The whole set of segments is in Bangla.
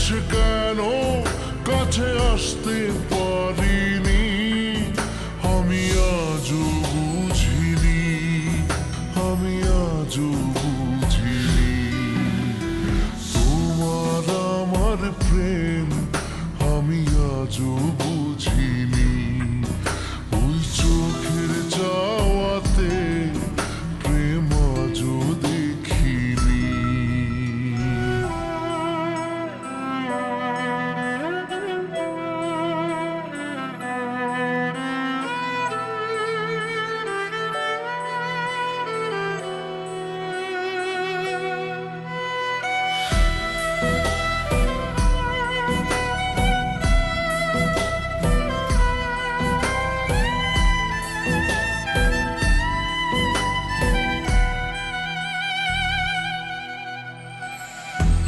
এসে কেন কাছে আসতে পারিনি, আমি আজও বুঝিনি, আমি আজও বুঝিনি। তোমার আমার প্রেম আমি আজও বুঝিনি, ওই চোখের যাওয়াতে প্রেম আজও দেখিনি।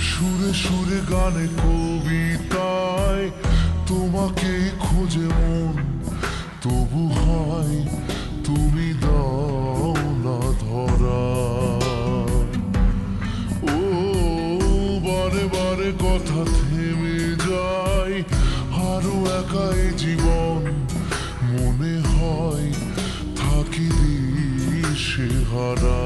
সুরে সুরে গানে কবিতায় তোমাকে খোঁজে মন, তবু হয় তুমি দাও না ধরা। ও বারে বারে কথা থেমে যায়, আরো একাই জীবন মনে হয় থাকি দিশে হারা।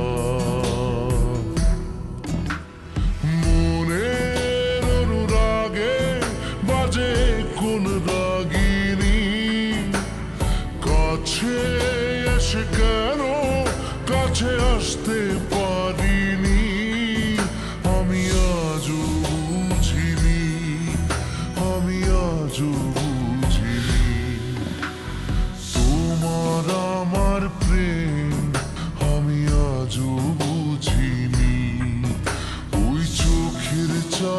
কোন রাগিনী কাছে এসে কেন কাছে আসতে পারিনি, আমি আজও বুঝিনি, আমি আজও বুঝিনি। তোমার আমার প্রেম আমি আজও বুঝিনি, ওই চোখের চা